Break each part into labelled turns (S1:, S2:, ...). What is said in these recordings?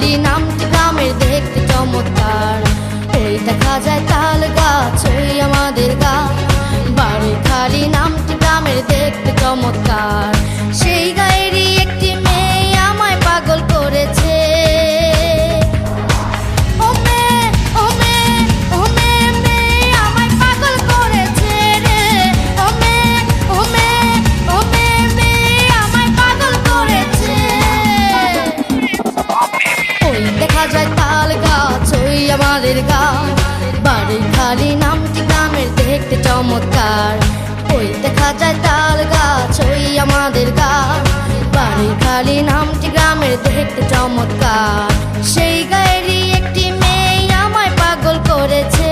S1: খালি নামটি গ্রামের দেখতে চমৎকার। ওই দেখা যায় তাল গাছ ওই আমাদের গাঁ। বাড়ি খালি নামটি গ্রামের দেখতে চমৎকার। সেই গায়েরই একটি মেয়ে আমায় পাগল করেছে। আমাদের গাঁ বাড়ি খালি নামটি গ্রামের দেখতে চমৎকার। ওই দেখা যায় তাল গাছ ওই আমাদের গাঁ। বাড়ি খালি নামটি গ্রামের দেখতে চমৎকার। সেই গায়েরই একটি মেয়ে আমায় পাগল করেছে।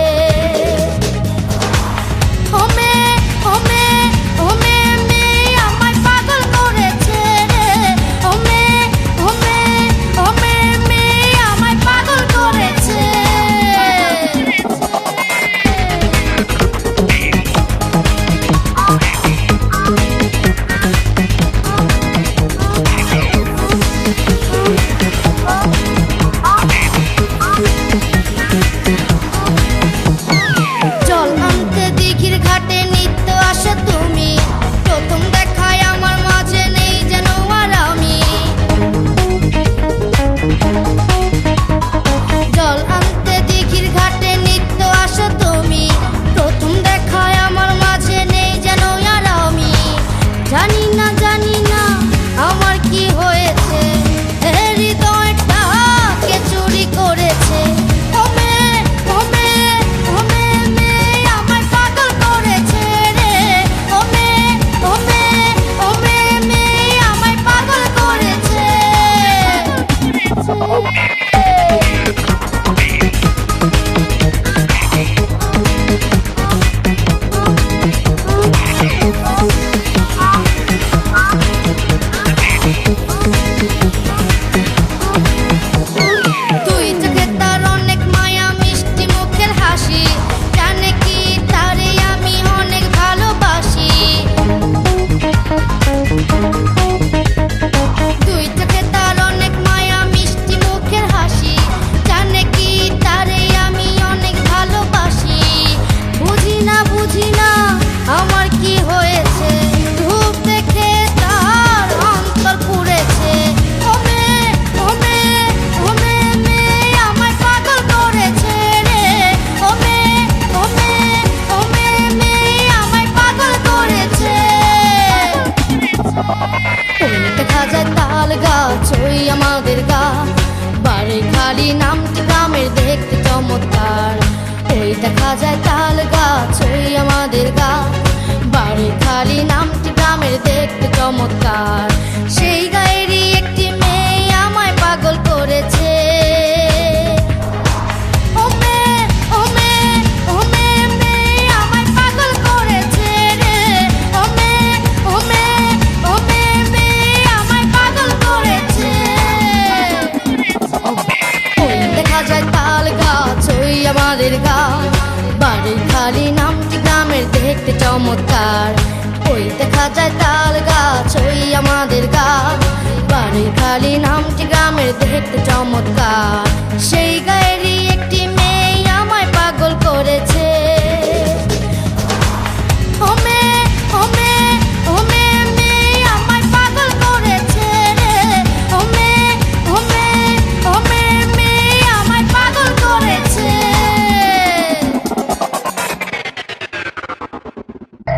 S1: আমাদের গাঁ বাড়ি খালি নামটি গ্রামের দেখতে চমৎকার। ওই দেখা যায় তাল গাছ ওই আমাদের গাঁ। বাড়ি খালি নামটি গ্রামের দেখতে চমৎকার। সেই গায়েরই একটি মেয়ে আমায় পাগল করেছে। আমাদের গাঁ বাড়ি খালি নামটি গ্রামের দেখতে চমৎকার। ওই দেখা যায় তাল গাছ ওই আমাদের গাঁ। বাড়ি খালি নামটি গ্রামের দেখতে চমৎকার। সেই গায়ে